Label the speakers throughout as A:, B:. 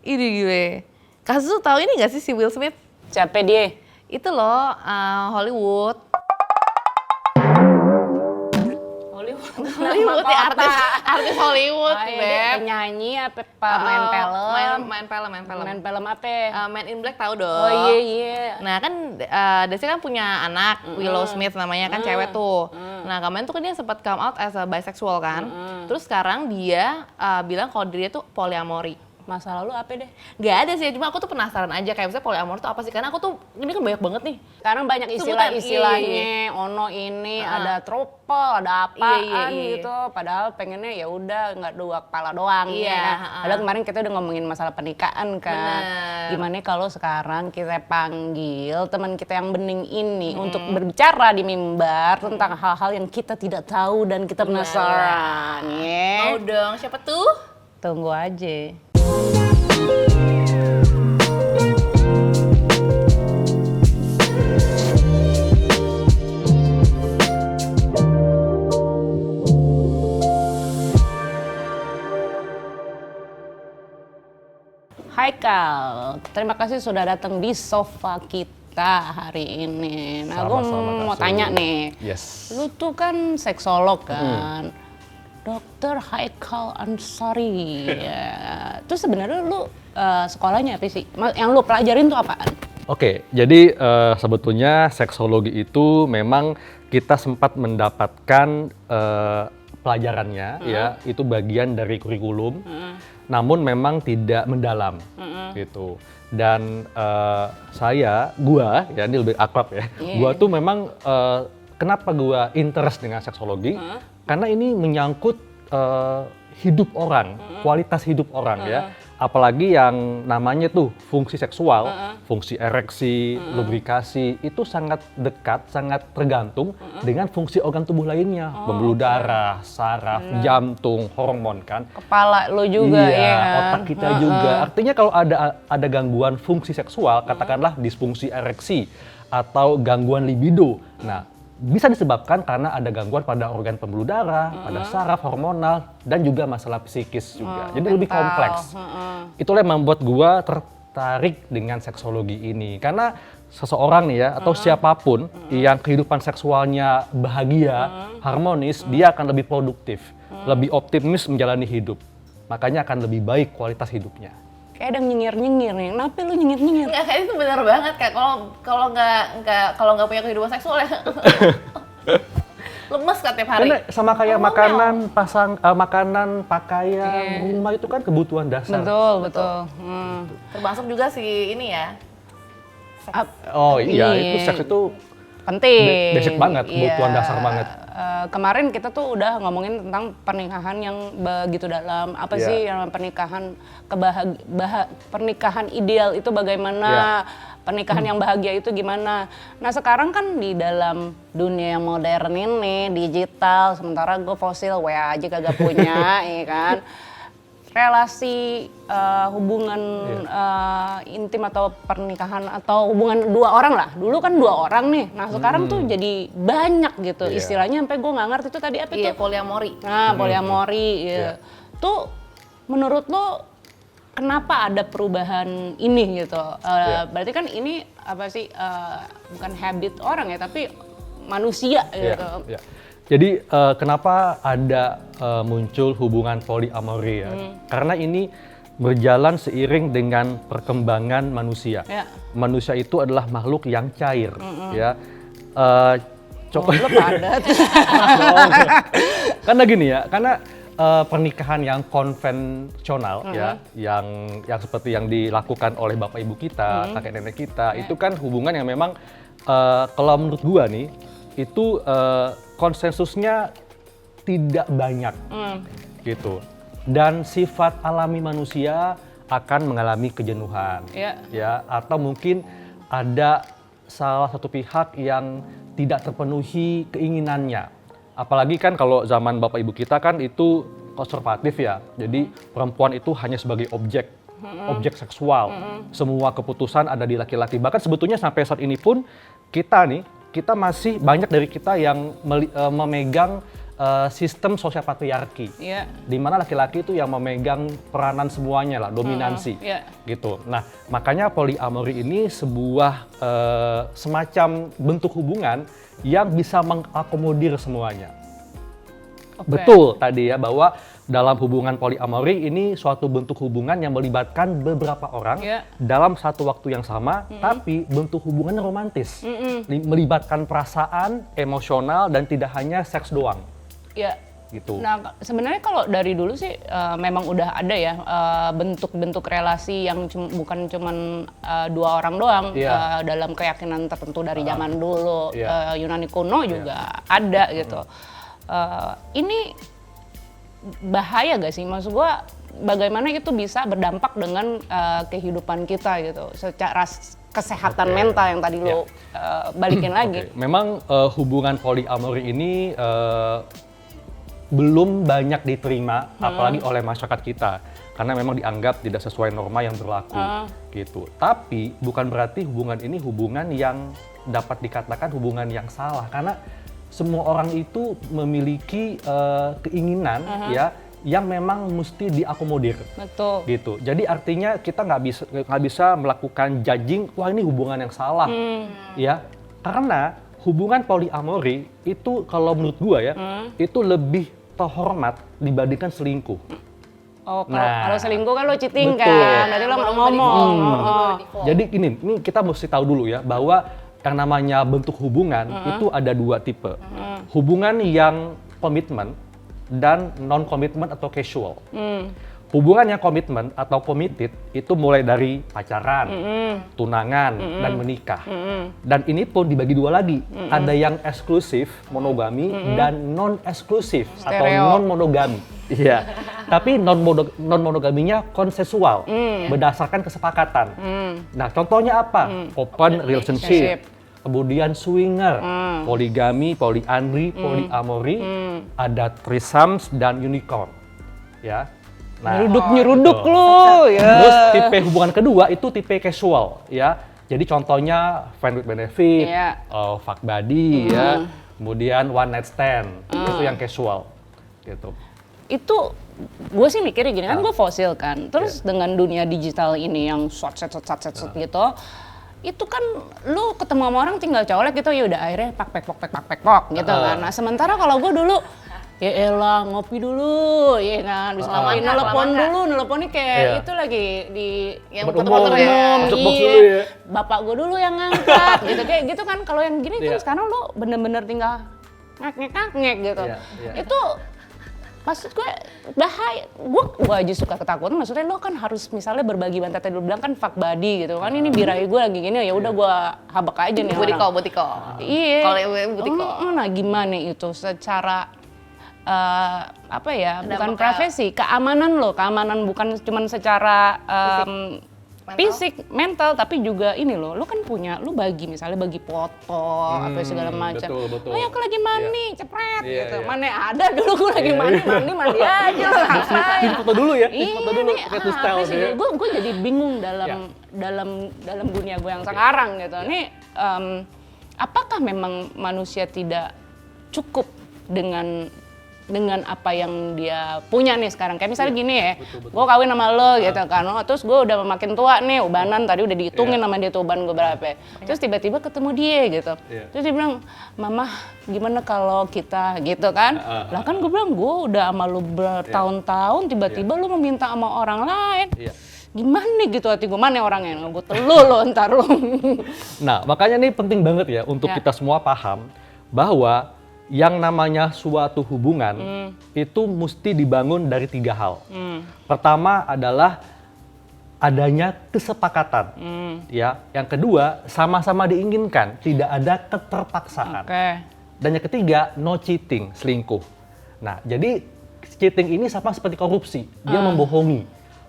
A: Ini gue. Kasus tuh tahu ini gak sih si Will Smith?
B: Siapa dia?
A: Itu loh Hollywood. Hollywood ya, artis Hollywood,
B: Oh, iya,
A: Beb.
B: dia penyanyi apa main film?
A: Main film.
B: Main film apa?
A: Man in Black tahu dong.
B: Oh iya.
A: Nah kan Desi kan punya anak, Willow Smith namanya kan cewek tuh. Nah kemarin tuh kan dia sempat come out as a bisexual kan. Terus sekarang dia bilang kalau dia tuh polyamory.
B: Masa lalu apa deh?
A: Gak ada sih, cuma aku tuh penasaran aja kayak misalnya polyamory itu apa sih? Karena aku tuh, ini kan banyak banget nih.
B: Sekarang banyak
A: Sebutan,
B: istilah-istilahnya, ono ini, ada trouble, ada apaan
A: Iya.
B: gitu. Padahal pengennya ya udah nggak dua kepala doang.
A: Iya,
B: Ya kan? Padahal kemarin kita udah ngomongin masalah pernikahan kan.
A: Bener.
B: Gimana kalau sekarang kita panggil teman kita yang bening ini untuk berbicara di mimbar tentang hal-hal yang kita tidak tahu dan kita penasaran. Ya.
A: Mau dong, siapa tuh?
B: Tunggu aja. Hai Kal, terima kasih sudah datang di sofa kita hari ini. Nah, gue mau tanya nih, lu tuh kan seksolog kan, Dokter Haikal Ansari. Ya. Terus sebenarnya lu sekolahnya apa sih? Yang lu pelajarin tuh apaan?
C: Oke, jadi sebetulnya seksologi itu memang kita sempat mendapatkan pelajarannya, ya itu bagian dari kurikulum. Namun memang tidak mendalam gitu. Dan gua ya ini lebih akrab ya. Gua tuh memang kenapa gua interest dengan seksologi? Karena ini menyangkut hidup orang, kualitas hidup orang ya. Apalagi yang namanya tuh fungsi seksual, fungsi ereksi, lubrikasi itu sangat dekat, sangat tergantung dengan fungsi organ tubuh lainnya, pembuluh darah, saraf, jantung, hormon kan.
B: Kepala lo juga
C: iya,
B: ya kan?
C: otak kita juga. Artinya kalau ada gangguan fungsi seksual, katakanlah disfungsi ereksi atau gangguan libido. Nah, bisa disebabkan karena ada gangguan pada organ pembuluh darah, pada saraf, hormonal, dan juga masalah psikis juga. Jadi lebih kompleks. Itulah yang membuat gua tertarik dengan seksologi ini. Karena seseorang nih ya, atau siapapun yang kehidupan seksualnya bahagia, harmonis, dia akan lebih produktif, lebih optimis menjalani hidup. Makanya akan lebih baik kualitas hidupnya.
B: Kayak ada nyengir-nyengir nih. Kenapa lu nyengir-nyengir?
A: Enggak, kayak itu benar banget Kak. Kalau nggak punya kehidupan seksual ya lemes Kak tiap hari.
C: Karena sama kayak makanan, pakaian, rumah itu kan kebutuhan dasar.
B: Betul.
A: Termasuk juga si ini ya.
C: Oh iya, itu seks itu
B: penting.
C: basic banget, kebutuhan dasar banget.
B: Kemarin kita tuh udah ngomongin tentang pernikahan yang begitu dalam. Apa sih yang pernikahan pernikahan ideal itu bagaimana? Pernikahan yang bahagia itu gimana? Nah sekarang kan di dalam dunia yang modern ini, digital, sementara gue fosil, WA aja kagak punya, ya kan? Relasi hubungan intim atau pernikahan atau hubungan dua orang lah. Dulu kan dua orang nih. Nah sekarang tuh jadi banyak gitu. Istilahnya sampai gue nggak ngerti itu tadi apa tuh?
A: Polyamory.
B: Nah polyamory. Tuh menurut lo kenapa ada perubahan ini gitu? Berarti kan ini apa sih? Bukan habit orang ya, tapi manusia gitu.
C: Jadi kenapa ada muncul hubungan poliamori ya? Karena ini berjalan seiring dengan perkembangan manusia. Manusia itu adalah makhluk yang cair, ya.
B: Lo padat.
C: Karena gini ya, karena pernikahan yang konvensional ya, yang seperti yang dilakukan oleh bapak ibu kita, kakek nenek kita, itu kan hubungan yang memang kalau menurut gua nih itu konsensusnya tidak banyak gitu, dan sifat alami manusia akan mengalami kejenuhan ya, atau mungkin ada salah satu pihak yang tidak terpenuhi keinginannya. Apalagi kan kalau zaman bapak ibu kita kan itu konservatif ya, jadi perempuan itu hanya sebagai objek seksual, semua keputusan ada di laki-laki. Bahkan sebetulnya sampai saat ini pun kita masih banyak dari kita yang memegang sistem sosial patriarki,
B: Iya.
C: di mana laki-laki itu yang memegang peranan semuanya lah, dominansi,
B: Iya.
C: gitu. Nah, makanya poliamori ini sebuah semacam bentuk hubungan yang bisa mengakomodir semuanya.
B: Oke.
C: Betul tadi ya, bahwa dalam hubungan poliamori ini suatu bentuk hubungan yang melibatkan beberapa orang
B: Iya.
C: dalam satu waktu yang sama, tapi bentuk hubungannya romantis, melibatkan perasaan, emosional, dan tidak hanya seks doang.
B: Iya.
C: Gitu.
B: Nah, sebenarnya kalau dari dulu sih memang udah ada ya bentuk-bentuk relasi yang bukan cuman dua orang doang,
C: Iya.
B: dalam keyakinan tertentu dari zaman dulu.
C: Iya.
B: Yunani kuno juga ada gitu. Ini bahaya gak sih? Maksud gua bagaimana itu bisa berdampak dengan kehidupan kita gitu, secara kesehatan mental yang tadi lo balikin lagi.
C: Oke. Memang hubungan poliamori ini belum banyak diterima, apalagi oleh masyarakat kita, karena memang dianggap tidak sesuai norma yang berlaku, gitu. Tapi bukan berarti hubungan ini hubungan yang dapat dikatakan hubungan yang salah, karena semua orang itu memiliki keinginan ya yang memang mesti diakomodir.
B: Betul.
C: Gitu. Jadi artinya kita nggak bisa melakukan judging, wah ini hubungan yang salah, ya. Karena hubungan poliamori itu kalau menurut gua ya, itu lebih terhormat dibandingkan selingkuh.
B: Oh,
C: Nah,
B: kalau selingkuh kan lo cheating
C: betul.
B: kan, berarti lo ngomong.
C: Jadi ini kita mesti tahu dulu ya, bahwa yang namanya bentuk hubungan itu ada dua tipe. Hubungan yang komitmen dan non-komitmen atau casual. Hubungan yang komitmen atau committed itu mulai dari pacaran, tunangan, dan menikah. Dan ini pun dibagi dua lagi. Ada yang eksklusif, monogami, dan non-eksklusif atau
B: Stereo.
C: non-monogami. Iya. Tapi non-monogaminya konsensual, berdasarkan kesepakatan. Nah, contohnya apa? Open relationship. Kemudian swinger, poligami, polyandry, polyamori, ada threesomes dan unicorn. Ya. Nah,
B: Nyeruduk
C: betul.
B: lo ya.
C: Terus tipe hubungan kedua itu tipe casual, ya. Jadi contohnya friend with benefit,
B: Iya.
C: fuck buddy, ya. Kemudian one night stand, itu yang casual, gitu.
B: Itu gue sih mikirnya gini kan, gue fosil kan. Terus dengan dunia digital ini yang set gitu, itu kan lu ketemu sama orang tinggal colek gitu, ya udah akhirnya pak gitu kan. Nah sementara kalau gue dulu ya elah ngopi dulu, ya kan, bisa ngapain, nelponnya kayak itu lagi di
A: Yang
C: Tempat
A: muter-muter
C: umum,
A: ya.
C: masuk box
B: iya,
C: dulu ya.
B: bapak gue dulu yang ngangkat gitu, kayak gitu kan. Kalau yang gini kan
C: Iya.
B: sekarang lu bener-bener tinggal ngek gitu.
C: Iya, iya.
B: Itu maksud gue bahaya. Gue aja suka ketakutan, maksudnya lo kan harus misalnya berbagi bantat, tadi lo bilang kan fuck buddy gitu kan, ini birahi gue lagi gini, ya udah gue habak aja nih orang.
A: Butiko.
B: Iya.
A: Kalau yang butiko.
B: Nah gimana itu secara apa ya, bukan
A: Dampaknya-
B: profesi, keamanan lo, keamanan bukan cuma secara fisik, mental, tapi juga ini lo kan punya, lo bagi misalnya bagi foto apa segala macam.
C: betul.
B: Oh ya aku lagi mandi, cepret
C: Iya,
B: gitu.
C: iya.
B: Mana ada dulu gue lagi mandi aja lo ngapain.
C: Bikin foto dulu ya,
B: Iya
C: foto dulu,
B: nih,
C: pakai two style
B: apa sih?
C: ya.
B: Gue jadi bingung
C: Iya.
B: dalam dunia gue yang sekarang gitu. Nih apakah memang manusia tidak cukup dengan apa yang dia punya nih sekarang? Kayak misalnya gini ya, gue kawin sama lo gitu kan, terus gue udah makin tua nih, ubanan tadi udah dihitungin sama dia tuh uban gue berapa. Terus tiba-tiba ketemu dia gitu, terus dia bilang, mama gimana kalau kita gitu kan? Lah kan gue bilang, gue udah sama lo bertahun-tahun, tiba-tiba lo meminta sama orang lain.
C: Iya.
B: Gimana gitu hati gue, mana orangnya? Gue telu lo ntar lo.
C: Nah, makanya ini penting banget ya untuk
B: Ya.
C: kita semua paham bahwa yang namanya suatu hubungan itu mesti dibangun dari 3 hal. Pertama adalah adanya kesepakatan, ya. Yang kedua, sama-sama diinginkan, tidak ada keterpaksaan.
B: Oke.
C: Dan yang ketiga, no cheating, selingkuh. Nah, jadi cheating ini sama seperti korupsi, dia membohongi.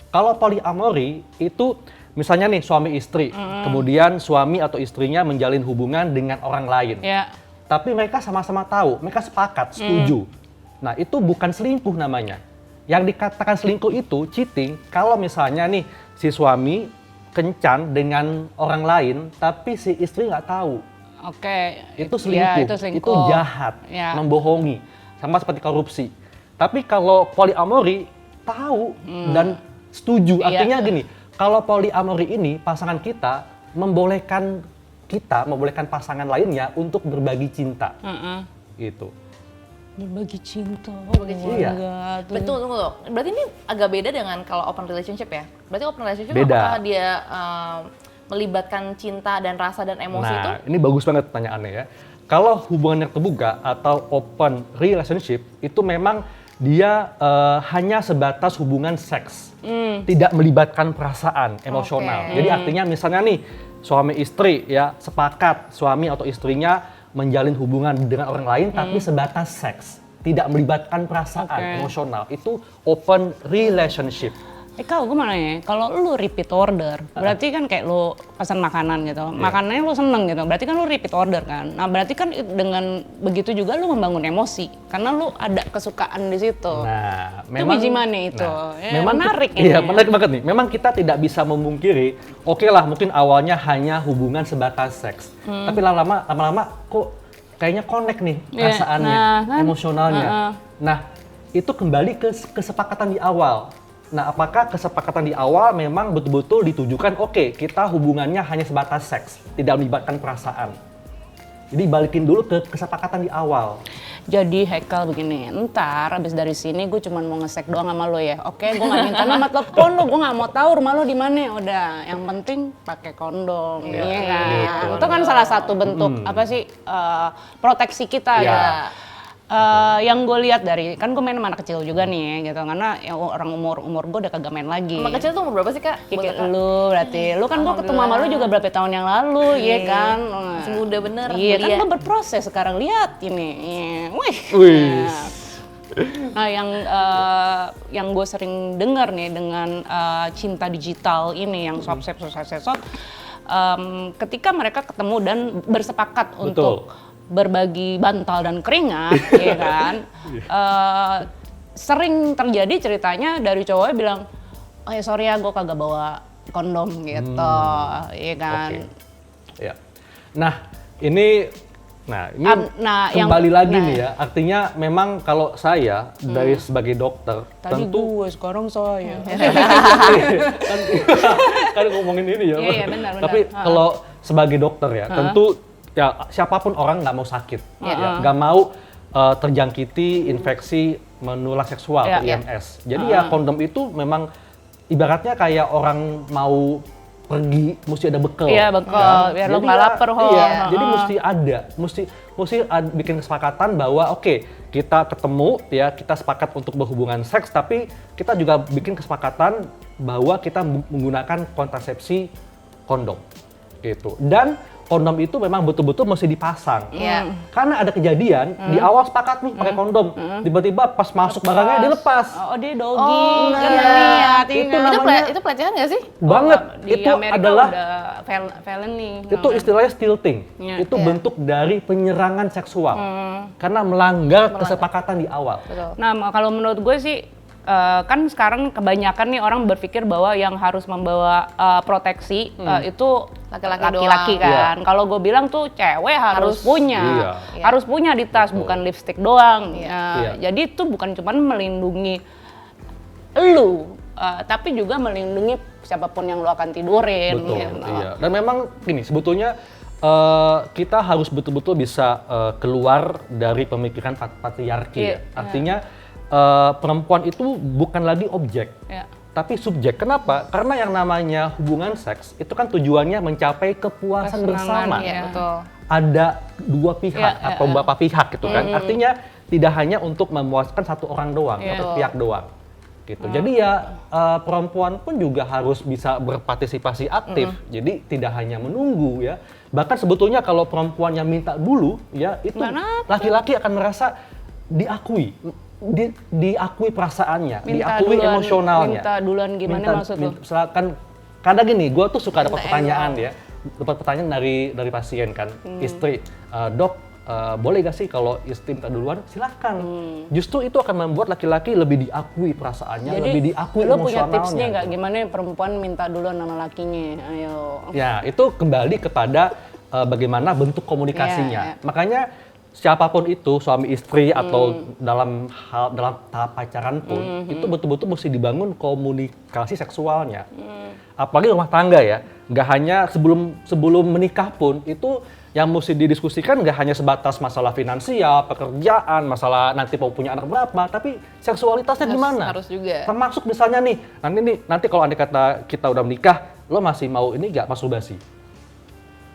C: Kalau poliamori itu misalnya nih suami istri, kemudian suami atau istrinya menjalin hubungan dengan orang lain.
B: Ya.
C: Tapi mereka sama-sama tahu, mereka sepakat, setuju. Nah, itu bukan selingkuh namanya. Yang dikatakan selingkuh itu cheating kalau misalnya nih si suami kencan dengan orang lain, tapi si istri nggak tahu.
B: Oke.
C: Itu
B: Ya,
C: selingkuh,
B: itu selingkuh.
C: itu jahat,
B: Ya.
C: membohongi. sama seperti korupsi. Tapi kalau poliamori tahu dan setuju. Artinya gini, kalau poliamori ini pasangan kita membolehkan pasangan lainnya untuk berbagi cinta. Gitu.
B: Berbagi cinta.
A: Berbagi cinta.
C: Iya.
A: Betul, tunggu. Berarti ini agak beda dengan kalau open relationship ya? Berarti open relationship
C: Beda.
A: apakah dia melibatkan cinta dan rasa dan emosi itu?
C: Nah, ini bagus banget pertanyaannya ya. Kalau hubungan yang terbuka atau open relationship itu memang dia hanya sebatas hubungan seks, tidak melibatkan perasaan emosional. Jadi artinya misalnya nih suami istri ya sepakat suami atau istrinya menjalin hubungan dengan orang lain tapi sebatas seks, tidak melibatkan perasaan emosional, itu open relationship.
B: Kal, gue mana ya? Kalau lu repeat order, berarti kan kayak lu pesan makanan gitu. Makanannya lu seneng gitu, berarti kan lu repeat order kan. Nah berarti kan dengan begitu juga lu membangun emosi, karena lu ada kesukaan di situ.
C: Nah,
B: itu biji mana itu?
C: Nah,
B: Ya,
C: memang
B: menarik ini.
C: Iya, menarik banget nih. Memang kita tidak bisa memungkiri, oke lah mungkin awalnya hanya hubungan sebatas seks. Tapi lama-lama kok kayaknya connect nih perasaannya, emosionalnya. Nah, itu kembali ke kesepakatan di awal. Nah, apakah kesepakatan di awal memang betul-betul ditujukan, oke, kita hubungannya hanya sebatas seks, tidak melibatkan perasaan. Jadi balikin dulu ke kesepakatan di awal.
B: Jadi Haikal begini, ntar abis dari sini gue cuma mau ngesek doang sama lo ya. Oke, gue nggak minta nomor telepon lo, gue nggak mau tahu rumah lo di mana. Udah, yang penting pakai kondom, iya kan?
C: Gitu.
B: Itu kan salah satu bentuk apa sih proteksi kita ya. Yang gue lihat dari, kan gue main sama anak kecil juga nih gitu, karena ya orang umur gue udah kagak main lagi.
A: Anak kecil tuh umur berapa sih Kak?
B: Kayak lu berarti, lu kan gue ketemu sama lu juga berapa tahun yang lalu, iya kan?
A: Masih muda bener.
B: Iya kan
A: belia.
B: gue berproses sekarang, lihat ini, wih.
C: Wih.
B: Nah yang gue sering dengar nih dengan cinta digital ini, yang swap-swap, ketika mereka ketemu dan bersepakat untuk berbagi bantal dan keringat, ya kan? Sering terjadi ceritanya dari cowoknya bilang, oh ya sorry ya gue kagak bawa kondom gitu, ya kan?
C: Ya. Nah ini kembali lagi nih ya, artinya memang kalau saya dari sebagai dokter,
B: Tadi
C: tentu
B: gue, sekarang saya.
C: kan ngomongin ini ya.
B: Iya, benar.
C: Tapi kalau sebagai dokter ya, tentu ya siapapun orang nggak mau sakit, nggak mau terjangkiti infeksi menular seksual atau IMS. Jadi ya kondom itu memang ibaratnya kayak orang mau pergi mesti ada bekal.
B: Iya, bekal, biar lo nggak lapar.
C: Iya, jadi mesti bikin kesepakatan bahwa oke, kita ketemu ya, kita sepakat untuk berhubungan seks, tapi kita juga bikin kesepakatan bahwa kita menggunakan kontrasepsi kondom gitu. Dan kondom itu memang betul-betul mesti dipasang. Karena ada kejadian di awal sepakat nih pakai kondom, tiba-tiba pas masuk barangnya dilepas.
B: Oh dia doggy, kan lihat.
A: Itu pelecehan nggak sih?
C: Banget.
B: Di
C: Itu
B: Amerika
C: adalah
B: udah felony.
C: itu istilahnya stealthing. Itu bentuk dari penyerangan seksual. Karena melanggar kesepakatan di awal.
B: Nah kalau menurut gue sih, kan sekarang kebanyakan nih orang berpikir bahwa yang harus membawa proteksi itu laki-laki kan. Kalau gue bilang tuh cewek harus punya, harus punya di tas, bukan lipstick doang. Jadi itu bukan cuma melindungi lu, tapi juga melindungi siapapun yang lu akan tidurin.
C: Betul.
B: Gitu.
C: Iya. Dan memang gini, sebetulnya kita harus betul-betul bisa keluar dari pemikiran patriarki. Artinya perempuan itu bukan lagi objek, tapi subjek. Kenapa? Karena yang namanya hubungan seks itu kan tujuannya mencapai kepuasan bersama.
A: Betul.
C: Ada dua pihak atau beberapa pihak gitu kan. Artinya tidak hanya untuk memuaskan satu orang doang, satu pihak doang. Gitu. Jadi ya perempuan pun juga harus bisa berpartisipasi aktif. Jadi tidak hanya menunggu ya. Bahkan sebetulnya kalau perempuan yang minta dulu ya, itu laki-laki akan merasa diakui. Diakui perasaannya, diakui emosionalnya.
B: Minta duluan gimana maksud lu?
C: Misalkan, kadang gini, gue tuh suka dapat pertanyaan ya, dapat pertanyaan dari pasien kan, istri, dok, boleh gak sih kalau istri minta duluan? Silahkan. Justru itu akan membuat laki-laki lebih diakui perasaannya,
B: jadi,
C: lebih diakui
B: emosionalnya.
C: emosionalnya.
B: Lo punya tipsnya nggak? Gimana perempuan minta duluan sama lakinya? Ayo.
C: Ya, itu kembali kepada bagaimana bentuk komunikasinya. Makanya siapapun itu, suami istri atau dalam tahap pacaran pun, itu betul-betul mesti dibangun komunikasi seksualnya. Apalagi rumah tangga ya, nggak hanya sebelum menikah pun, itu yang mesti didiskusikan nggak hanya sebatas masalah finansial, pekerjaan, masalah nanti mau punya anak berapa, tapi seksualitasnya gimana?
A: Harus juga.
C: Termasuk misalnya nanti kalau andai kata kita udah menikah, lo masih mau ini nggak masturbasi?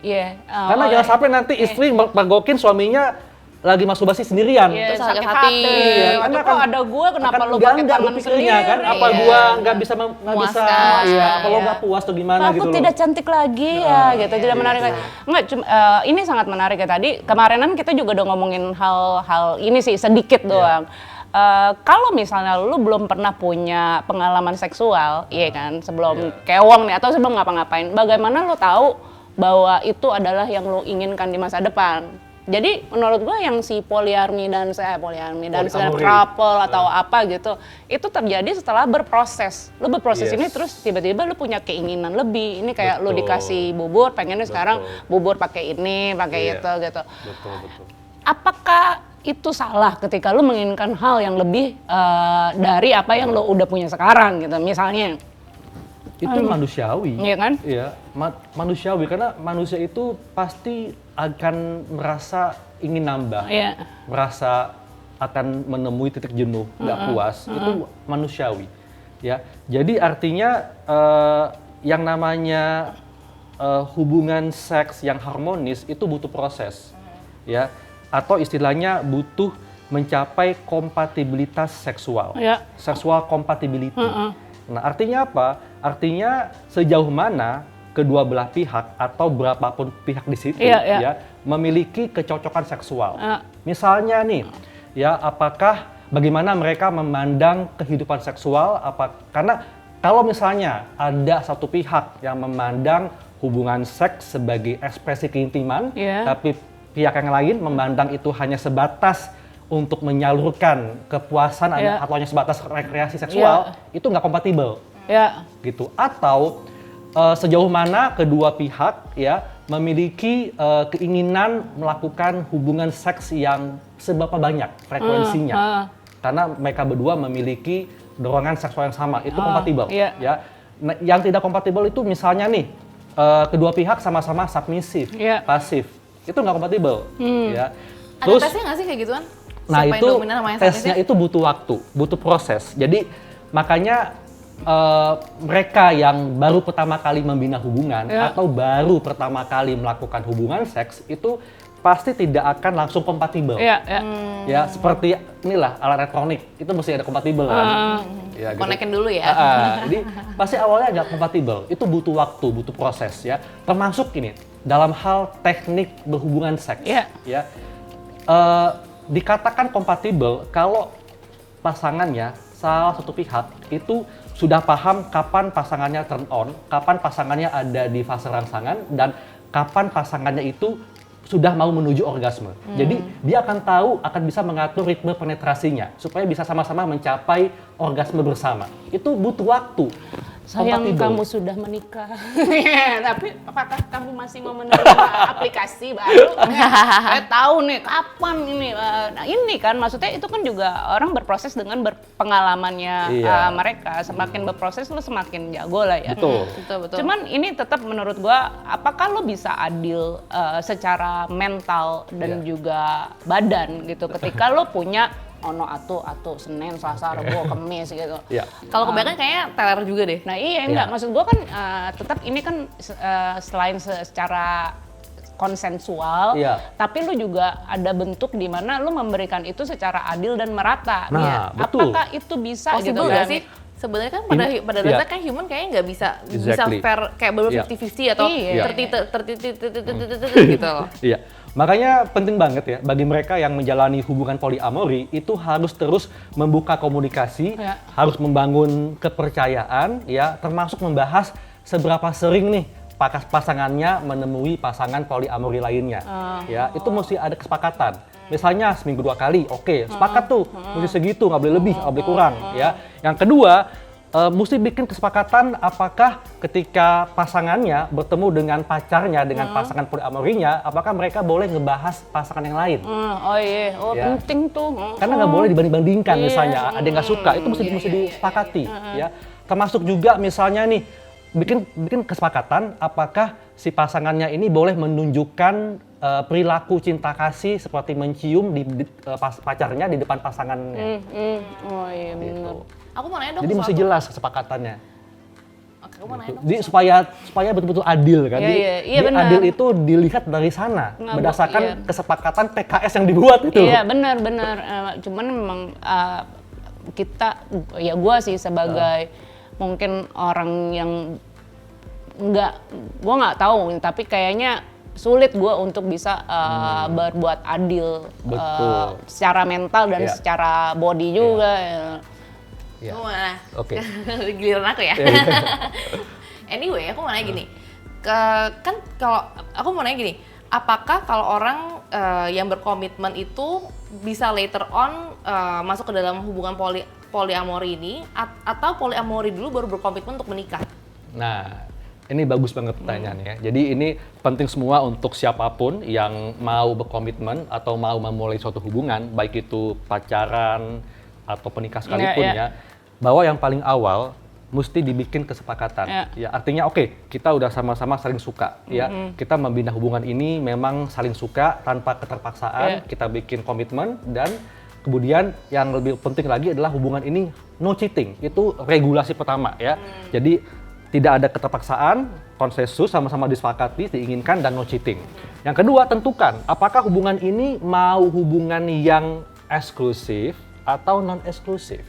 B: Iya.
C: Karena jangan sampai nanti istri mergokin suaminya lagi masturbasi sendirian.
B: Iya,
A: Terus
B: sakit
A: sakit
B: hati.
A: hati.
B: Iya,
C: Karena
B: kok ada gua kenapa lu pakai tangan sendiri?
C: kan? Apa
A: Iya.
C: gua nggak bisa nggak bisa?
A: Memuaskan.
C: Iya. Apa lo
B: Iya.
C: nggak puas tuh gimana
B: Aku
C: gitu loh?
B: tidak cantik lagi ya, gitu. Tidak menarik lagi. Enggak, ini sangat menarik ya tadi. Kemarinan kita juga udah ngomongin hal-hal ini sih sedikit doang. Kalau misalnya lu belum pernah punya pengalaman seksual, iya kan, sebelum kewong nih atau sebelum ngapa-ngapain, bagaimana lu tahu bahwa itu adalah yang lu inginkan di masa depan? Jadi menurut gue yang si poliarmi dan couple atau apa gitu, itu terjadi setelah berproses. Lu berproses ini terus tiba-tiba lu punya keinginan lebih. Ini kayak lu dikasih bubur, pengennya sekarang bubur pakai ini, pakai itu gitu.
C: Betul.
B: Apakah itu salah ketika lu menginginkan hal yang lebih dari apa yang lu udah punya sekarang gitu, misalnya?
C: Itu manusiawi.
B: Iya kan?
C: Iya, manusiawi karena manusia itu pasti akan merasa ingin nambah, merasa akan menemui titik jenuh, nggak puas. Itu manusiawi, ya. Jadi artinya yang namanya hubungan seks yang harmonis itu butuh proses, ya. Atau istilahnya butuh mencapai kompatibilitas seksual, sexual compatibility. Nah, artinya apa? Artinya sejauh mana kedua belah pihak atau berapapun pihak di situ ya memiliki kecocokan seksual. Misalnya nih, ya apakah bagaimana mereka memandang kehidupan seksual? Karena kalau misalnya ada satu pihak yang memandang hubungan seks sebagai ekspresi keintiman, tapi pihak yang lain memandang itu hanya sebatas untuk menyalurkan kepuasan atau hanya sebatas rekreasi seksual, itu nggak kompatibel, gitu. Atau sejauh mana kedua pihak ya memiliki keinginan melakukan hubungan seks yang seberapa banyak frekuensinya, karena mereka berdua memiliki dorongan seksual yang sama, itu kompatibel. Ya, nah, yang tidak kompatibel itu misalnya nih kedua pihak sama-sama submisif, pasif, itu nggak kompatibel. Ya.
A: Terus, ada tesnya nggak sih kayak gituan?
C: Nah itu tesnya itu butuh waktu, butuh proses. Jadi makanya mereka yang baru pertama kali membina hubungan atau baru pertama kali melakukan hubungan seks itu pasti tidak akan langsung kompatibel. Ya seperti inilah alat elektronik itu mesti ada kompatibel kan. Ya, gitu.
A: Konekin dulu ya.
C: Jadi pasti awalnya nggak kompatibel. Itu butuh waktu, butuh proses ya. Termasuk ini dalam hal teknik berhubungan seks. Ya. Dikatakan kompatibel kalau pasangannya, salah satu pihak itu sudah paham kapan pasangannya turn on, kapan pasangannya ada di fase rangsangan, dan kapan pasangannya itu sudah mau menuju orgasme. Jadi dia akan tahu, akan bisa mengatur ritme penetrasinya supaya bisa sama-sama mencapai orgasme bersama. Itu butuh waktu.
B: Sayang kamu sudah menikah. Tapi apakah kamu masih mau menerima aplikasi baru? Saya tahu nih kapan ini. Nah ini kan maksudnya itu kan juga orang berproses dengan berpengalamannya mereka. Semakin berproses lo semakin jago lah ya.
C: Betul.
B: Cuman ini tetap menurut gua, apakah lo bisa adil secara mental dan juga badan gitu ketika lo punya atu Senin, Selasa, Rabu, Kamis gitu.
A: Kalau kebanyakan kayaknya teler juga deh.
B: Nah enggak, maksud gue kan tetap ini kan selain secara konsensual, tapi lu juga ada bentuk di mana lu memberikan itu secara adil dan merata.
C: Nah, betul.
B: Apakah itu bisa
A: gitu
B: kan?
A: sih? Sebenarnya kan pada dasarnya kan human kayaknya nggak bisa fair kayak baru 50-50 atau 30 gitu loh.
C: Iya. Makanya penting banget ya bagi mereka yang menjalani hubungan poliamori itu harus terus membuka komunikasi, harus membangun kepercayaan, ya, termasuk membahas seberapa sering nih pasangannya menemui pasangan poliamori lainnya. Ya, itu mesti ada kesepakatan. Misalnya seminggu 2 kali, oke, sepakat tuh, mesti segitu, nggak boleh lebih, nggak boleh kurang. Ya, yang kedua, mesti bikin kesepakatan apakah ketika pasangannya bertemu dengan pacarnya, dengan pasangan poliamorinya, apakah mereka boleh ngebahas pasangan yang lain.
B: Oh iya,
C: Ya.
B: penting tuh.
C: Karena nggak boleh dibanding-bandingkan misalnya, ada yang nggak suka, itu mesti disepakati. Ya. Termasuk juga misalnya nih, bikin kesepakatan apakah si pasangannya ini boleh menunjukkan perilaku cinta kasih seperti mencium pacarnya di depan pasangannya.
B: Oh iya benar.
A: Aku mau nanya dong
C: Jadi mesti
A: sesuatu.
C: jelas kesepakatannya.
A: Oke, aku mau nanya dong.
C: Jadi supaya betul-betul adil kan.
B: Iya,
C: Jadi,
B: iya. Iya,
C: di
B: benar.
C: adil itu dilihat dari sana berdasarkan
B: iya.
C: kesepakatan PKS yang dibuat itu.
B: Iya benar. Cuman memang ya gue sih sebagai mungkin orang yang gue nggak tahu, tapi kayaknya sulit gue untuk bisa berbuat adil
C: Betul.
B: secara mental dan
C: Iya.
B: secara body juga.
C: Iya.
A: Aku mau nanya.
C: Oke.
A: Giliran aku ya.
C: Iya.
A: Anyway, aku mau nanya gini. Kan kalau aku mau nanya gini, apakah kalau orang yang berkomitmen itu bisa later on masuk ke dalam hubungan poliamori ini atau poliamori dulu baru berkomitmen untuk menikah?
C: Nah, ini bagus banget pertanyaannya. Jadi ini penting semua untuk siapapun yang mau berkomitmen atau mau memulai suatu hubungan, baik itu pacaran atau penikah sekalipun
B: Iya.
C: ya, bahwa yang paling awal mesti dibikin kesepakatan.
B: Iya.
C: Ya, artinya oke, kita udah sama-sama saling suka ya. Kita membina hubungan ini memang saling suka tanpa keterpaksaan,
B: Iya.
C: kita bikin komitmen dan kemudian yang lebih penting lagi adalah hubungan ini no cheating. Itu regulasi pertama ya. Jadi tidak ada keterpaksaan, konsensus, sama-sama disepakati, diinginkan, dan no cheating. Yang kedua, tentukan apakah hubungan ini mau hubungan yang eksklusif atau non-eksklusif.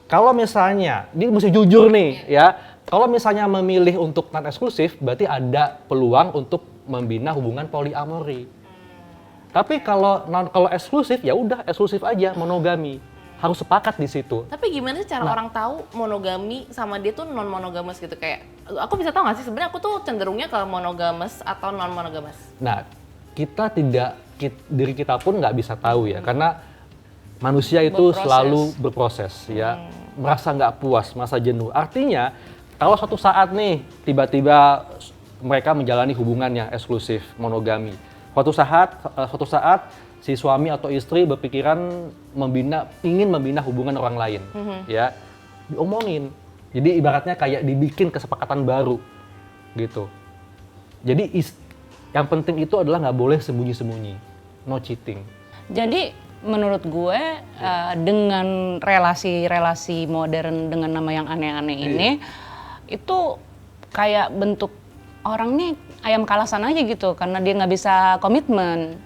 C: Kalau misalnya, dia mesti jujur nih ya, kalau misalnya memilih untuk non-eksklusif, berarti ada peluang untuk membina hubungan poliamori. Tapi kalau eksklusif, ya udah eksklusif aja, monogami. Harus sepakat di situ.
A: Tapi gimana sih cara orang tahu monogami sama dia tuh non monogamus gitu, kayak aku bisa tahu nggak sih sebenarnya aku tuh cenderungnya ke monogamus atau non monogamus?
C: Nah, diri kita pun nggak bisa tahu ya, karena manusia itu
B: Berproses.
C: selalu berproses ya, merasa nggak puas, merasa jenuh. Artinya, kalau suatu saat nih tiba-tiba mereka menjalani hubungan yang eksklusif, monogami, suatu saat si suami atau istri berpikiran ingin membina hubungan orang lain, ya diomongin. Jadi ibaratnya kayak dibikin kesepakatan baru, gitu. Jadi yang penting itu adalah nggak boleh sembunyi-sembunyi, no cheating.
B: Jadi menurut gue dengan relasi-relasi modern dengan nama yang aneh-aneh ini itu kayak bentuk orang nih ayam kalasan aja gitu karena dia nggak bisa komitmen.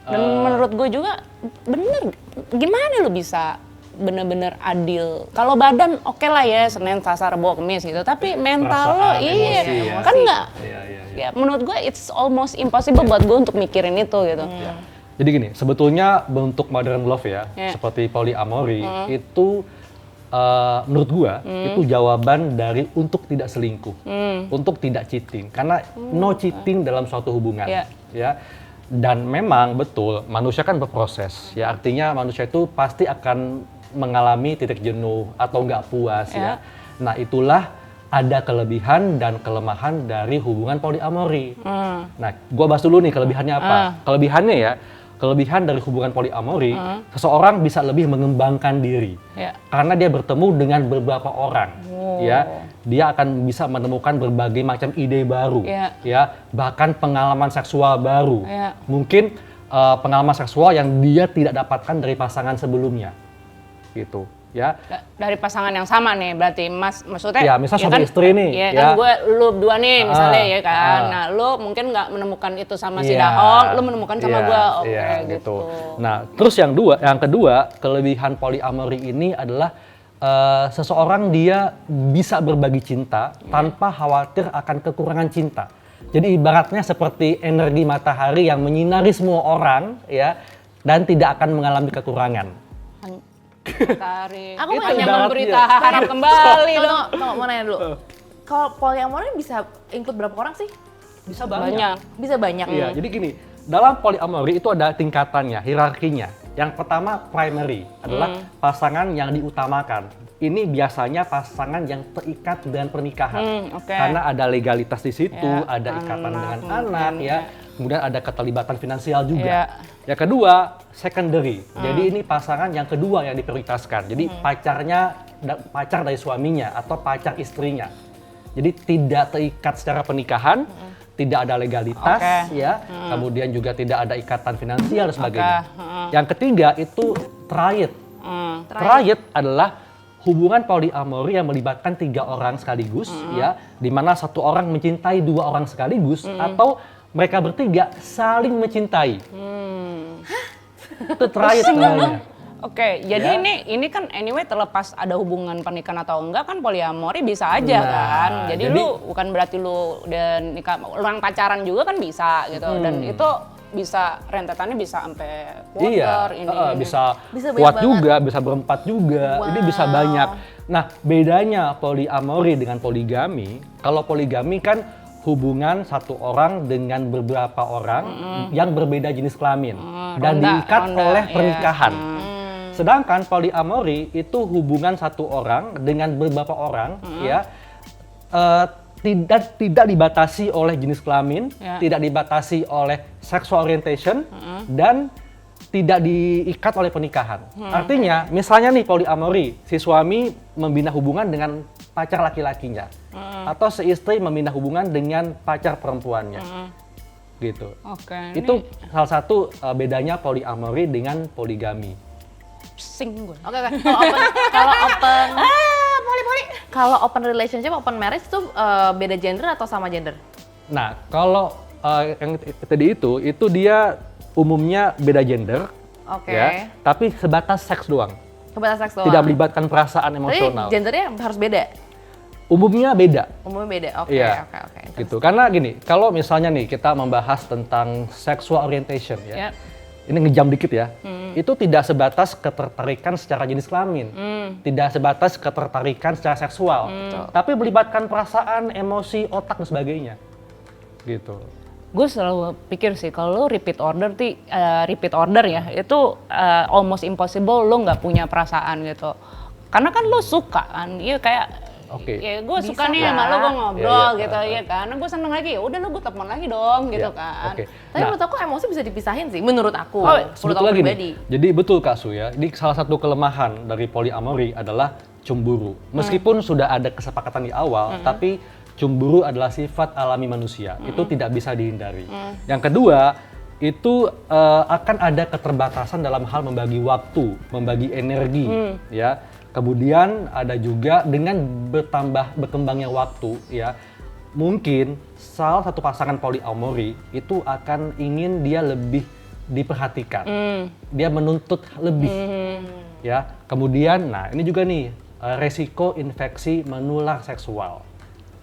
B: Dan menurut gue juga bener, gimana lu bisa bener-bener adil? Kalau badan oke lah ya, Senin, Selasa, Rabu, Kamis gitu, tapi mental lo
C: Perasaan,
B: iya,
C: emosi ya.
B: kan nggak.
C: Iya.
B: Ya menurut gue it's almost impossible buat gue untuk mikirin itu gitu.
C: Jadi gini, sebetulnya bentuk modern love ya,
B: Yeah.
C: seperti poliamori itu menurut gua itu jawaban dari untuk tidak selingkuh, untuk tidak cheating, karena no cheating dalam suatu hubungan,
B: Yeah.
C: ya. Dan memang betul manusia kan berproses, ya artinya manusia itu pasti akan mengalami titik jenuh atau nggak puas, ya. Nah itulah ada kelebihan dan kelemahan dari hubungan poliamori. Nah, gua bahas dulu nih kelebihannya apa. Kelebihannya ya. Kelebihan dari hubungan poliamori, seseorang bisa lebih mengembangkan diri.
B: Ya.
C: Karena dia bertemu dengan beberapa orang. Ya, dia akan bisa menemukan berbagai macam ide baru. Ya, bahkan pengalaman seksual baru. Mungkin pengalaman seksual yang dia tidak dapatkan dari pasangan sebelumnya. Gitu. Ya.
B: Dari pasangan yang sama nih, berarti maksudnya
C: Ya, misal suami
B: kan,
C: istri nih,
B: ya,
C: ya.
B: kan gue lu berdua nih misalnya ya kan. Nah, lu mungkin nggak menemukan itu sama si Dahong, lu menemukan sama gue. Oke, gitu.
C: Nah, terus yang kedua, kelebihan poliamori ini adalah seseorang dia bisa berbagi cinta tanpa khawatir akan kekurangan cinta. Jadi ibaratnya seperti energi matahari yang menyinari semua orang ya dan tidak akan mengalami kekurangan.
B: Tarik.
A: Aku
B: Itu
A: mau
B: yang
A: nanya
B: berita harap kembali dong.
A: Tunggu, mau nanya dulu. Kalau poliamori bisa include berapa orang sih?
C: Bisa
B: Banyak.
A: Bisa banyak.
C: Iya, jadi gini, dalam poliamori itu ada tingkatannya, hierarkinya. Yang pertama primary adalah pasangan yang diutamakan. Ini biasanya pasangan yang terikat dengan pernikahan. Karena ada legalitas di situ, ada ikatan dengan anak ya. Kemudian ada keterlibatan finansial juga. Yang kedua, secondary. Jadi ini pasangan yang kedua yang diprioritaskan. Jadi pacar dari suaminya atau pacar istrinya. Jadi tidak terikat secara pernikahan, tidak ada legalitas ya. Kemudian juga tidak ada ikatan finansial dan sebagainya. Yang ketiga itu triad. Triad adalah hubungan poliamori yang melibatkan 3 orang sekaligus ya, di mana satu orang mencintai 2 orang sekaligus atau mereka bertiga saling mencintai. Itu triad namanya.
B: Oke, jadi ini kan anyway terlepas ada hubungan pernikahan atau enggak kan poliamori bisa aja kan. Jadi lu bukan berarti lu udah nikah, orang pacaran juga kan bisa gitu. Dan itu bisa rentetannya bisa sampai quarter
C: bisa kuat juga, bisa berempat juga. Ini bisa banyak. Nah, bedanya poliamori dengan poligami, kalau poligami kan hubungan satu orang dengan beberapa orang yang berbeda jenis kelamin dan diikat oleh pernikahan. Sedangkan poliamori itu hubungan satu orang dengan beberapa orang ya, tidak dibatasi oleh jenis kelamin, tidak dibatasi oleh sexual orientation dan tidak diikat oleh pernikahan. Artinya, misalnya nih poliamori, si suami membina hubungan dengan pacar laki-lakinya atau si istri membina hubungan dengan pacar perempuannya. Gitu. Itu salah satu bedanya poliamori dengan poligami.
B: Pusing gue.
A: Oke. Kalau open relationship, open marriage itu beda gender atau sama gender?
C: Nah, kalau yang tadi itu dia umumnya beda gender, ya, tapi sebatas seks doang.
A: Sebatas seks doang.
C: Tidak melibatkan perasaan emosional.
A: Jadi gendernya harus beda?
C: Umumnya beda.
A: Umumnya beda, oke.
C: Gitu. Karena gini, kalau misalnya nih kita membahas tentang sexual orientation ya, ini ngejam dikit ya, itu tidak sebatas ketertarikan secara jenis kelamin, tidak sebatas ketertarikan secara seksual, tapi melibatkan perasaan, emosi, otak dan sebagainya, gitu.
B: Gue selalu pikir sih kalau lo repeat order ya, itu almost impossible lo nggak punya perasaan gitu, karena kan lo suka kan, iya kayak ya gue suka nih sama lo, gue ngobrol gitu ya kan, gue seneng lagi, ya udah lo gue telepon lagi dong gitu kan.
A: Tapi menurut aku emosi bisa dipisahin sih, menurut aku.
C: Menurut aku pribadi. Jadi betul Kak Su ya, ini salah satu kelemahan dari poliamori adalah cemburu. Meskipun sudah ada kesepakatan di awal, tapi cemburu adalah sifat alami manusia, itu tidak bisa dihindari. Yang kedua, itu akan ada keterbatasan dalam hal membagi waktu, membagi energi, ya. Kemudian ada juga dengan berkembangnya waktu, ya, mungkin salah satu pasangan poliamori itu akan ingin dia lebih diperhatikan, dia menuntut lebih, ya. Kemudian, nah ini juga nih resiko infeksi menular seksual.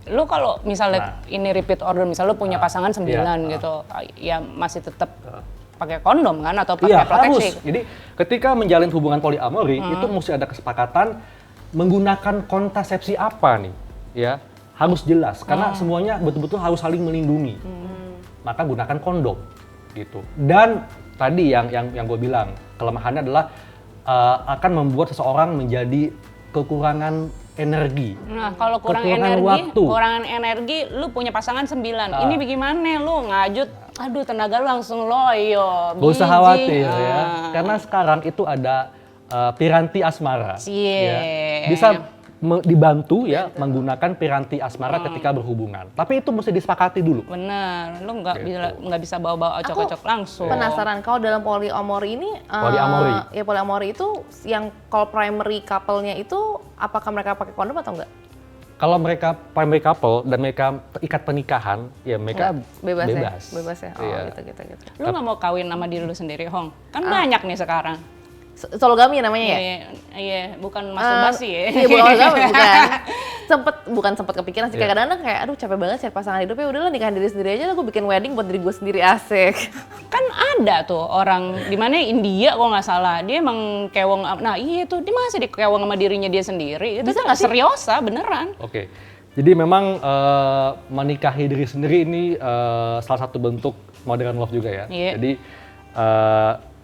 B: Lu kalau misalnya ini repeat order, misalnya lu punya pasangan 9 gitu, ya masih tetap pakai kondom kan atau pakai proteksi?
C: Harus. Jadi ketika menjalin hubungan poliamori itu mesti ada kesepakatan menggunakan kontrasepsi apa nih, ya harus jelas karena semuanya betul-betul harus saling melindungi. Maka gunakan kondom, gitu. Dan tadi yang gue bilang kelemahannya adalah akan membuat seseorang menjadi kekurangan energi.
B: Nah, kalau kurangan energi, lu punya pasangan 9. Ini bagaimana lu ngajut? Aduh, tenaga lu langsung loyo.
C: Gak usah khawatir ya. Karena sekarang itu ada piranti asmara. Ya. Bisa dibantu ya menggunakan piranti asmara ketika berhubungan. Tapi itu mesti disepakati dulu.
B: Bener, lu nggak bisa bawa-bawa ocok-ocok langsung.
A: Penasaran, kalau dalam poliamori ini, poliamori itu yang kalau primary couple-nya itu apakah mereka pakai kondom atau enggak?
C: Kalau mereka primary couple dan mereka terikat pernikahan, ya mereka bebas.
A: Ya? Gitu.
B: Lu nggak mau kawin sama diri lu sendiri, Hong? Kan banyak nih sekarang.
A: Sologami namanya ya?
B: Iya, bukan masturbasi ya.
A: Iya, bukan sempet kepikiran sih, kadang-kadang kayak aduh capek banget cari pasangan hidup, ya udahlah nikahin diri sendiri aja lah, gue bikin wedding buat diri gue sendiri, asik.
B: Kan ada tuh orang di mana India kalau nggak salah, dia emang kewong, nah iya tuh dia masih dikewong sama dirinya dia sendiri. Itu bisa nggak seriosa beneran.
C: Oke. Jadi memang menikahi diri sendiri ini salah satu bentuk modern love juga ya. Jadi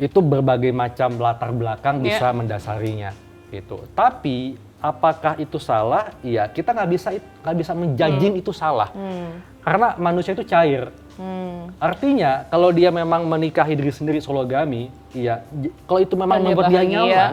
C: itu berbagai macam latar belakang bisa mendasarinya gitu. Tapi apakah itu salah? Ya kita nggak bisa menjudging itu salah, karena manusia itu cair. Artinya kalau dia memang menikahi diri sendiri sologami, ya kalau itu memang membuat dia nyaman,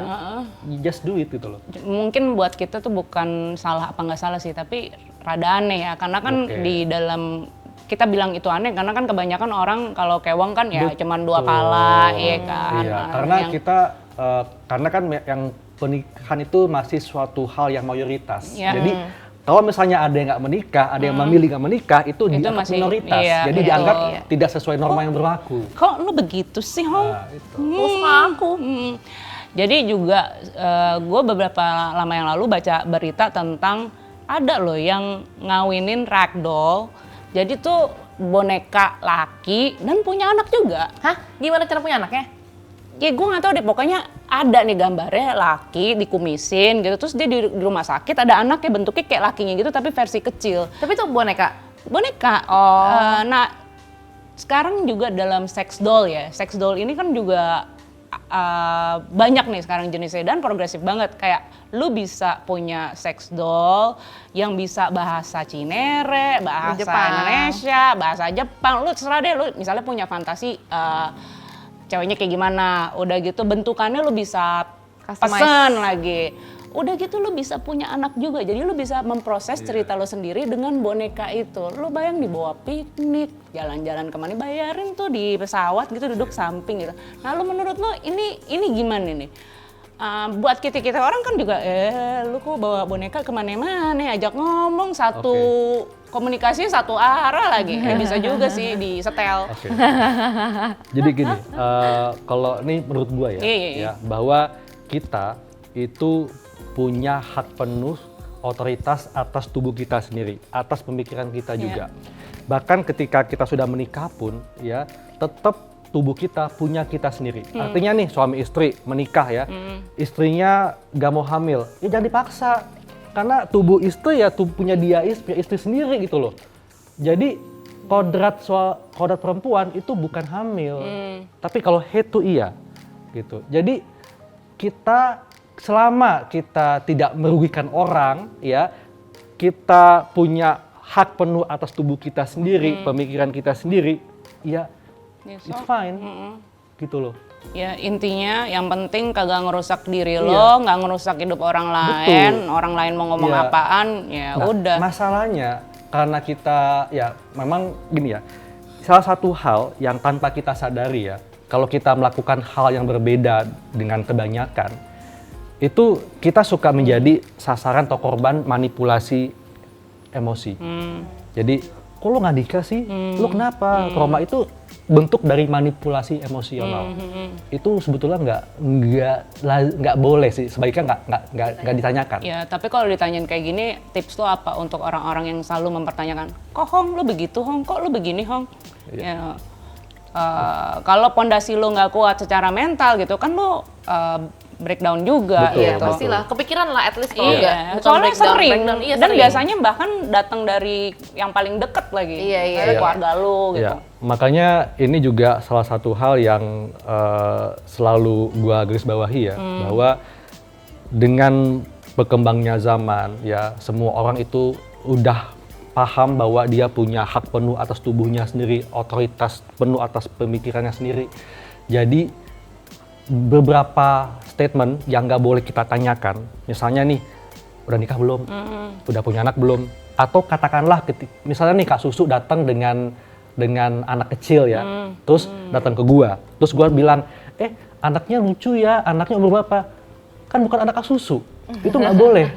C: just do it gitu loh.
B: Mungkin buat kita tuh bukan salah apa nggak salah sih, tapi rada aneh ya, karena kan di dalam kita bilang itu aneh karena kan kebanyakan orang kalau kewang kan ya cuman 2 pala, ya kan.
C: Iya, karena kita karena kan yang pernikahan itu masih suatu hal yang mayoritas. Jadi kalau misalnya ada yang nggak menikah, ada yang memilih nggak menikah, itu dianggap
B: masih,
C: minoritas. Jadi dianggap tidak sesuai norma yang berlaku.
B: Kok lu begitu sih, Hong?
C: Nah, itu.
A: Aku.
B: Jadi juga gue beberapa lama yang lalu baca berita tentang ada loh yang ngawinin ragdoll. Jadi tuh boneka laki dan punya anak juga.
A: Hah? Gimana cara punya anaknya?
B: Ya gue nggak tahu deh, pokoknya ada nih gambarnya laki dikumisin gitu, terus dia di rumah sakit ada anaknya bentuknya kayak lakinya gitu tapi versi kecil.
A: Tapi itu boneka?
B: Boneka. Nah sekarang juga dalam sex doll ya, sex doll ini kan juga banyak nih sekarang jenisnya dan progresif banget. Kayak lu bisa punya sex doll yang bisa bahasa Cinere, bahasa Indonesia, bahasa Jepang, lu terserah deh. Lu misalnya punya fantasi ceweknya kayak gimana, udah gitu bentukannya lu bisa pesan lagi. Udah gitu lu bisa punya anak juga, jadi lu bisa memproses cerita lu sendiri dengan boneka itu. Lu bayang dibawa piknik, jalan-jalan kemana, bayarin tuh di pesawat gitu, duduk samping gitu. Nah lu menurut lu ini gimana nih? Buat kita orang kan juga, lu kok bawa boneka kemana-mana, ajak ngomong satu komunikasinya satu arah lagi, bisa juga sih di setel.
C: Jadi gini, kalau ini menurut gua ya, bahwa kita itu punya hak penuh otoritas atas tubuh kita sendiri, atas pemikiran kita juga. Bahkan ketika kita sudah menikah pun, ya tetap tubuh kita punya kita sendiri. Artinya nih suami istri menikah ya, istrinya gak mau hamil, ya jangan dipaksa. Karena tubuh istri ya punya dia istri sendiri gitu loh. Jadi kodrat perempuan itu bukan hamil, tapi kalau head to iya gitu. Jadi kita selama kita tidak merugikan orang ya, kita punya hak penuh atas tubuh kita sendiri, pemikiran kita sendiri, ya it's fine, gitu loh.
B: Ya intinya yang penting kagak ngerusak diri lo, nggak ngerusak hidup orang lain. Betul. Orang lain mau ngomong apaan, ya udah.
C: Masalahnya karena kita ya memang gini ya, salah satu hal yang tanpa kita sadari ya, kalau kita melakukan hal yang berbeda dengan kebanyakan, itu kita suka menjadi sasaran atau korban manipulasi emosi. Jadi, kok lo nggak nikah sih? Lo kenapa? Trauma itu bentuk dari manipulasi emosional. Itu sebetulnya nggak boleh sih. Sebaiknya nggak ditanyakan.
B: Ya, tapi kalau ditanyain kayak gini, tips lo apa untuk orang-orang yang selalu mempertanyakan, kok Hong lo begitu Hong? Kok lo begini Hong? Ya, kalau pondasi lo nggak kuat secara mental gitu kan lo breakdown juga.
C: Betul,
B: gitu.
A: Pastilah, kepikiran lah at least kalau
B: Iya,
A: bukan
B: soalnya sering.
A: Iya,
B: Dan
A: sering.
B: biasanya bahkan datang dari yang paling deket lagi, dari keluarga lu gitu.
C: Iya. Makanya ini juga salah satu hal yang selalu gua garis bawahi ya, bahwa dengan berkembangnya zaman ya, semua orang itu udah paham bahwa dia punya hak penuh atas tubuhnya sendiri, otoritas penuh atas pemikirannya sendiri. Jadi beberapa statement yang nggak boleh kita tanyakan, misalnya nih, udah nikah belum, udah punya anak belum, atau katakanlah misalnya nih Kak Susu datang dengan anak kecil ya, terus datang ke gua, terus gua bilang, anaknya lucu ya, anaknya umur berapa? Kan bukan anak Kak Susu, itu nggak boleh.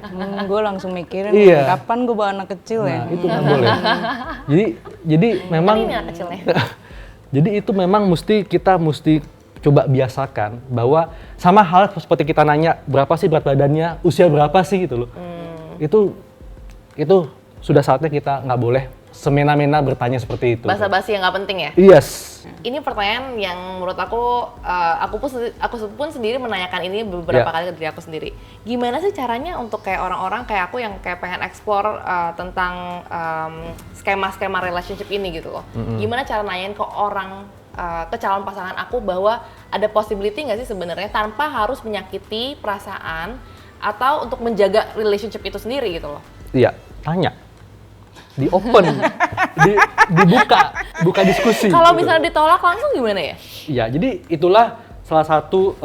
B: Gue langsung mikirin, kapan gue bawa anak kecil ya?
C: Itu nggak boleh. Jadi memang.
A: Ini anak kecilnya.
C: Jadi itu memang kita mesti coba biasakan bahwa sama hal seperti kita nanya berapa sih berat badannya, usia berapa sih gitu loh. Itu sudah saatnya kita nggak boleh semena-mena bertanya seperti itu.
A: Basa-basi yang nggak penting ya?
C: Yes.
A: Ini pertanyaan yang menurut aku pun sendiri menanyakan ini beberapa kali ke diri aku sendiri. Gimana sih caranya untuk kayak orang-orang kayak aku yang kayak pengen explore tentang skema-skema relationship ini gitu loh. Gimana cara nanyain ke orang ke calon pasangan aku bahwa ada possibility nggak sih sebenarnya tanpa harus menyakiti perasaan atau untuk menjaga relationship itu sendiri gitu loh.
C: Iya, tanya. Di open, buka diskusi.
A: Kalau
C: gitu.
A: misalnya ditolak langsung gimana ya?
C: Iya, jadi itulah salah satu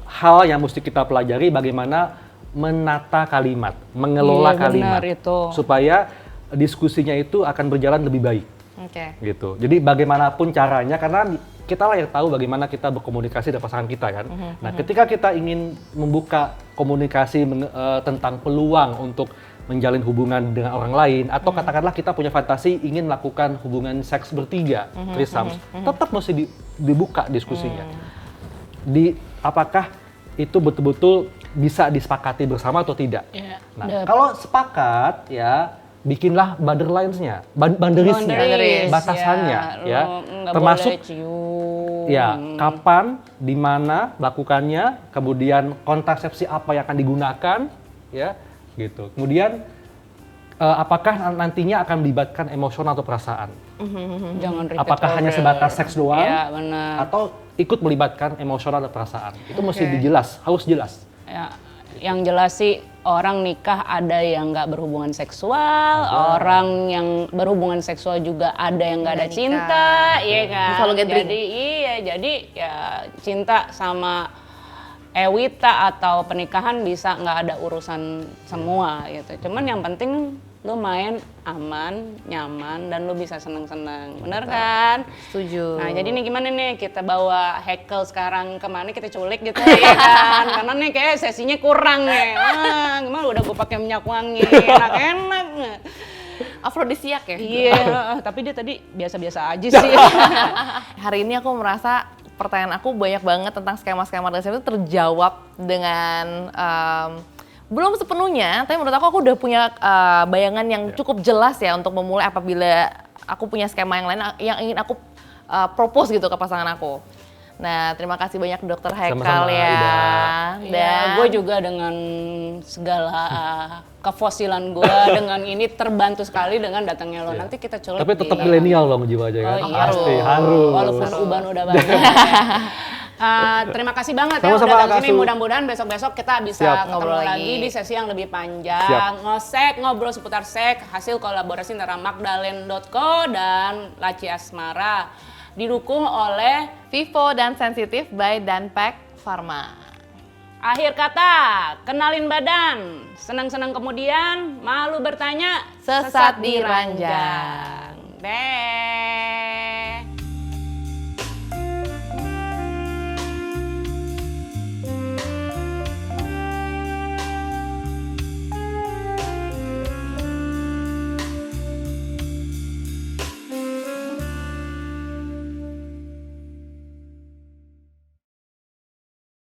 C: hal yang mesti kita pelajari bagaimana menata kalimat, mengelola
B: Iya,
C: kalimat,
B: benar itu.
C: supaya diskusinya itu akan berjalan lebih baik.
A: Oke.
C: Gitu. Jadi bagaimanapun caranya, karena kita lah yang tahu bagaimana kita berkomunikasi dengan pasangan kita kan. Nah, ketika kita ingin membuka komunikasi tentang peluang untuk menjalin hubungan dengan orang lain, atau katakanlah kita punya fantasi ingin melakukan hubungan seks bertiga, threesomes, tetap mesti dibuka diskusinya. Apakah itu betul-betul bisa disepakati bersama atau tidak?
B: Iya.
C: Nah, kalau sepakat ya bikinlah borderlines-nya, boundaries-nya,
B: Boundaries,
C: batasannya
B: ya.
C: ya.
B: Nggak
C: Termasuk
B: boleh cium.
C: ya, kapan, di mana lakukannya, kemudian kontrasepsi apa yang akan digunakan, ya, gitu. Kemudian apakah nantinya akan melibatkan emosional atau perasaan?
B: Jangan repeat
C: Apakah hanya
B: order.
C: sebatas seks doang?
B: Iya, benar.
C: Atau ikut melibatkan emosional dan perasaan? Itu mesti dijelas, harus jelas.
B: Ya, yang jelas sih orang nikah ada yang nggak berhubungan seksual, orang yang berhubungan seksual juga ada yang nggak ada
A: Nggak
B: cinta, iya kan?
A: Buffalo gathering.
B: Jadi ya cinta sama Ewita atau pernikahan bisa nggak ada urusan semua gitu. Cuman yang penting lu main aman, nyaman, dan lu bisa seneng-seneng, bener kan?
A: Setuju.
B: Nah jadi nih gimana nih kita bawa Hekel sekarang kemana kita culik gitu ya kan? Karena nih kayak sesinya kurang nih. Gimana udah gue pakai minyak wangi, enak-enak.
A: Afrodisiak ya?
B: Iya, tapi dia tadi biasa-biasa aja sih.
A: Hari ini aku merasa pertanyaan aku banyak banget tentang skema-skema relationship itu terjawab dengan belum sepenuhnya, tapi menurut aku udah punya bayangan yang cukup jelas ya untuk memulai apabila aku punya skema yang lain yang ingin aku propose gitu ke pasangan aku. Nah, terima kasih banyak Dokter Hekal
C: Sama-sama,
A: ya.
B: Dan gue juga dengan segala kefosilan gue dengan ini terbantu sekali dengan datangnya lo. Nanti kita culik.
C: Tapi tetap milenial loh jiwanya kan?
B: Oh, iya.
C: Pasti, harus.
B: Walaupun uban udah banyak. Terima kasih banget ya
C: Sama-sama,
B: udah datang sini.
C: Akasu.
B: Mudah-mudahan besok-besok kita bisa
C: Siap.
B: ketemu
A: Ngobrol
B: lagi
A: lagi
B: di sesi yang lebih panjang.
C: Siap.
B: Ngosek, ngobrol seputar seks, hasil kolaborasi antara Magdalene.co dan Laci Asmara. Didukung oleh
A: Vivo dan Sensitif by Danpack Pharma.
B: akhir kata, kenalin badan. Senang-senang kemudian, malu bertanya,
A: Sesat di ranjang.
B: Deh.